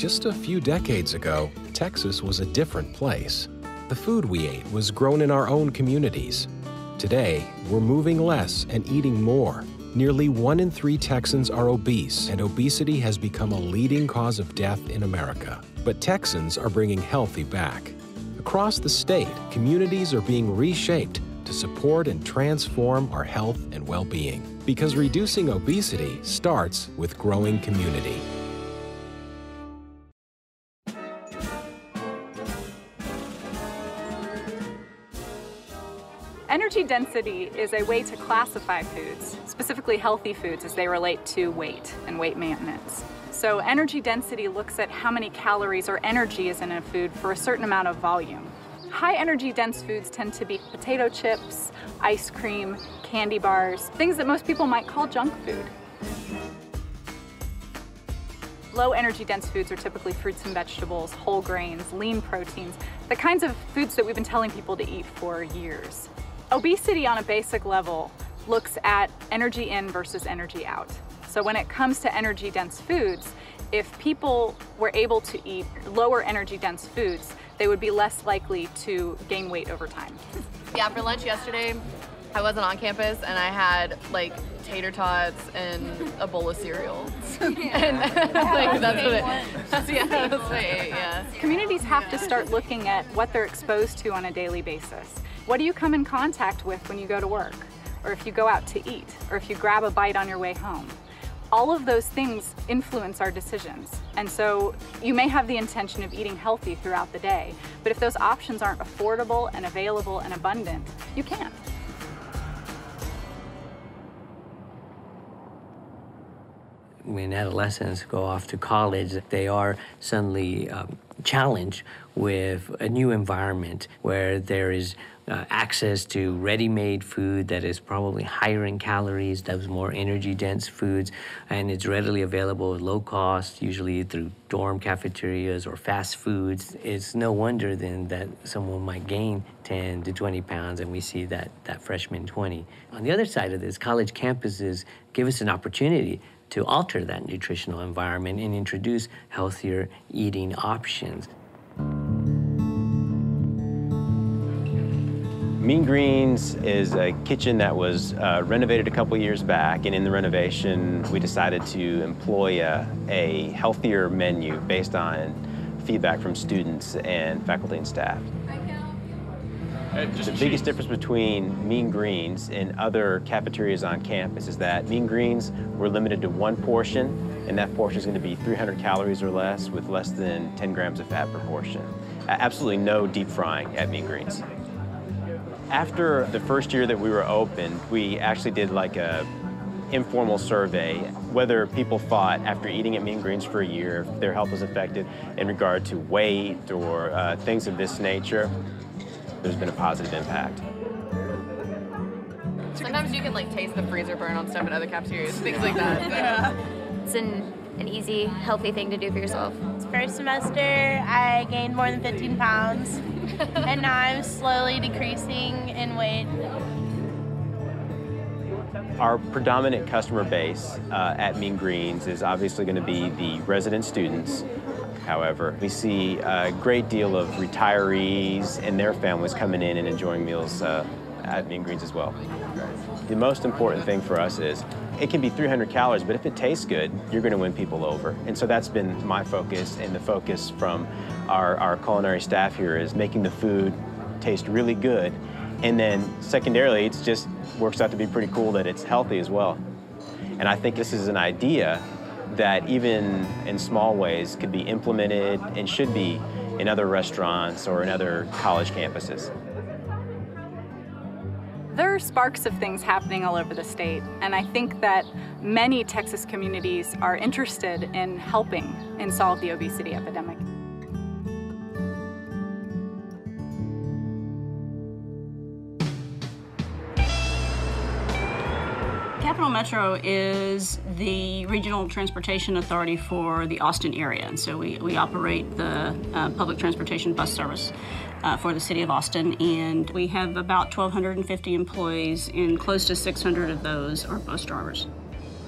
Just a few decades ago, Texas was a different place. The food we ate was grown in our own communities. Today, we're moving less and eating more. Nearly 1 in 3 Texans are obese, and obesity has become a leading cause of death in America. But Texans are bringing healthy back. Across the state, communities are being reshaped to support and transform our health and well-being. Because reducing obesity starts with growing community. Energy density is a way to classify foods, specifically healthy foods, as they relate to weight and weight maintenance. So energy density looks at how many calories or energy is in a food for a certain amount of volume. High energy dense foods tend to be potato chips, ice cream, candy bars, things that most people might call junk food. Low energy dense foods are typically fruits and vegetables, whole grains, lean proteins, the kinds of foods that we've been telling people to eat for years. Obesity on a basic level looks at energy in versus energy out. So when it comes to energy dense foods, if people were able to eat lower energy dense foods, they would be less likely to gain weight over time. Yeah, for lunch yesterday, I wasn't on campus and I had like tater tots and a bowl of cereal. And like, that's what I ate, yeah. Communities have to start looking at what they're exposed to on a daily basis. What do you come in contact with when you go to work? Or if you go out to eat? Or if you grab a bite on your way home? All of those things influence our decisions. And so you may have the intention of eating healthy throughout the day, but if those options aren't affordable and available and abundant, you can't. When adolescents go off to college, they are suddenly challenged with a new environment where there is access to ready-made food that is probably higher in calories, those more energy-dense foods, and it's readily available at low cost, usually through dorm cafeterias or fast foods. It's no wonder then that someone might gain 10 to 20 pounds, and we see that freshman 20. On the other side of this, college campuses give us an opportunity to alter that nutritional environment and introduce healthier eating options. Mean Greens is a kitchen that was renovated a couple years back, and in the renovation we decided to employ a healthier menu based on feedback from students and faculty and staff. The biggest difference between Mean Greens and other cafeterias on campus is that Mean Greens were limited to one portion, and that portion is going to be 300 calories or less with less than 10 grams of fat per portion. Absolutely no deep frying at Mean Greens. After the first year that we were open, we actually did like a informal survey whether people thought after eating at Mean Greens for a year, if their health was affected in regard to weight or things of this nature. There's been a positive impact. Sometimes you can like taste the freezer burn on stuff at other cafeterias, things like that. So. Yeah. It's an easy, healthy thing to do for yourself. First semester, I gained more than 15 pounds, and now I'm slowly decreasing in weight. Our predominant customer base at Mean Greens is obviously going to be the resident students. However, we see a great deal of retirees and their families coming in and enjoying meals at Mean Greens as well. The most important thing for us is it can be 300 calories, but if it tastes good, you're going to win people over. And so that's been my focus, and the focus from our culinary staff here is making the food taste really good. And then secondarily, it just works out to be pretty cool that it's healthy as well. And I think this is an idea that even in small ways could be implemented and should be in other restaurants or in other college campuses. There are sparks of things happening all over the state, and I think that many Texas communities are interested in helping and solve the obesity epidemic. Capital Metro is the regional transportation authority for the Austin area, and so we operate the public transportation bus service for the city of Austin, and we have about 1,250 employees, and close to 600 of those are bus drivers.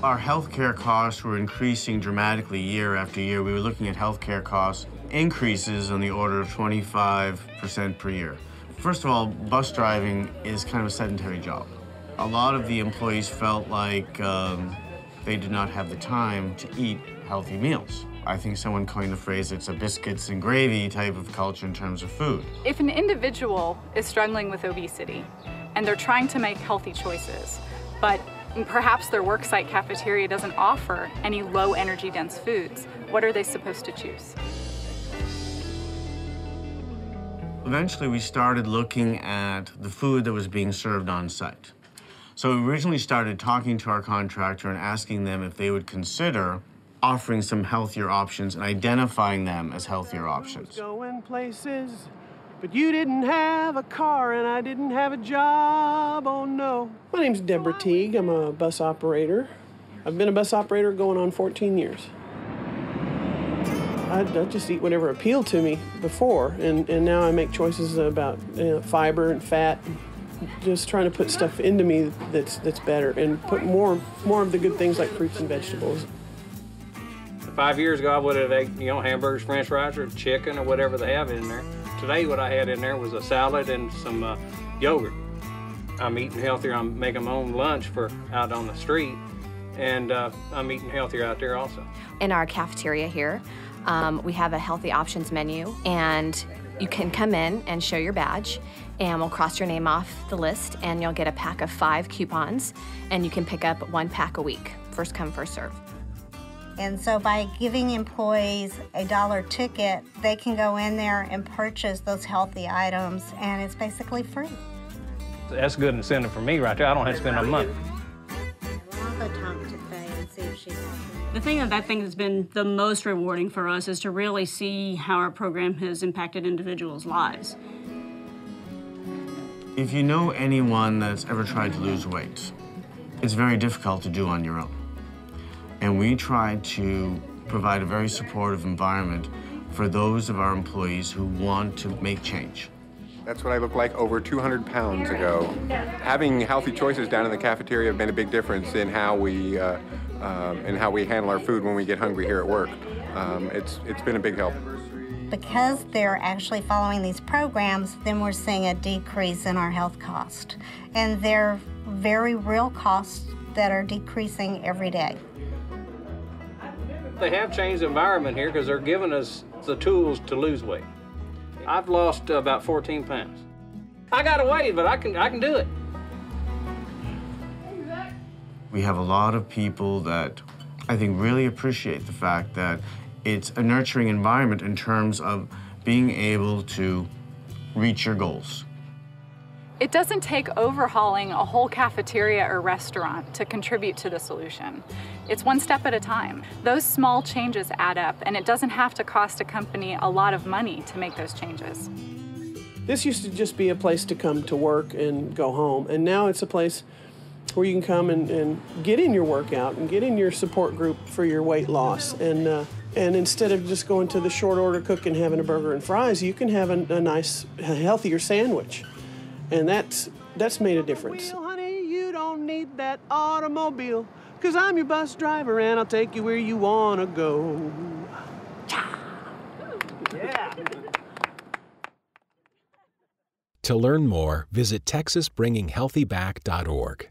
Our healthcare costs were increasing dramatically year after year. We were looking at healthcare costs increases on the order of 25% per year. First of all, bus driving is kind of a sedentary job. A lot of the employees felt like they did not have the time to eat healthy meals. I think someone coined the phrase, it's a biscuits and gravy type of culture in terms of food. If an individual is struggling with obesity and they're trying to make healthy choices, but perhaps their worksite cafeteria doesn't offer any low energy dense foods, what are they supposed to choose? Eventually, we started looking at the food that was being served on site. So we originally started talking to our contractor and asking them if they would consider offering some healthier options and identifying them as healthier options. Going places, but you didn't have a car and I didn't have a job, oh no. My name's Deborah Teague. I'm a bus operator. I've been a bus operator going on 14 years. I'd just eat whatever appealed to me before, and now I make choices about fiber and fat, just trying to put stuff into me that's better and put more of the good things like fruits and vegetables. 5 years ago, I would have ate, hamburgers, french fries, or chicken, or whatever they have in there. Today, what I had in there was a salad and some yogurt. I'm eating healthier. I'm making my own lunch for out on the street, and I'm eating healthier out there also. In our cafeteria here, we have a healthy options menu, and you can come in and show your badge, and we'll cross your name off the list, and you'll get a pack of 5 coupons, and you can pick up 1 pack a week. First come, first serve. And so by giving employees a $1 ticket, they can go in there and purchase those healthy items, and it's basically free. That's a good incentive for me right there. I don't have to spend no money. I'll go talk to Faye and see if she's happy. The thing that I think has been the most rewarding for us is to really see how our program has impacted individuals' lives. If you know anyone that's ever tried to lose weight, it's very difficult to do on your own. And we try to provide a very supportive environment for those of our employees who want to make change. That's what I looked like over 200 pounds ago. Having healthy choices down in the cafeteria have made a big difference in how we handle our food when we get hungry here at work. It's been a big help. Because they're actually following these programs, then we're seeing a decrease in our health cost. And they're very real costs that are decreasing every day. They have changed the environment here because they're giving us the tools to lose weight. I've lost about 14 pounds. I gotta wait, but I can do it. We have a lot of people that I think really appreciate the fact that it's a nurturing environment in terms of being able to reach your goals. It doesn't take overhauling a whole cafeteria or restaurant to contribute to the solution. It's one step at a time. Those small changes add up, and it doesn't have to cost a company a lot of money to make those changes. This used to just be a place to come to work and go home, and now it's a place where you can come and get in your workout and get in your support group for your weight loss. And instead of just going to the short order cook and having a burger and fries, you can have a nice, healthier sandwich. And that's made a difference. Well, honey, you don't need that automobile, 'cause I'm your bus driver and I'll take you where you wanna go. Yeah. To learn more, visit texasbringinghealthyback.org.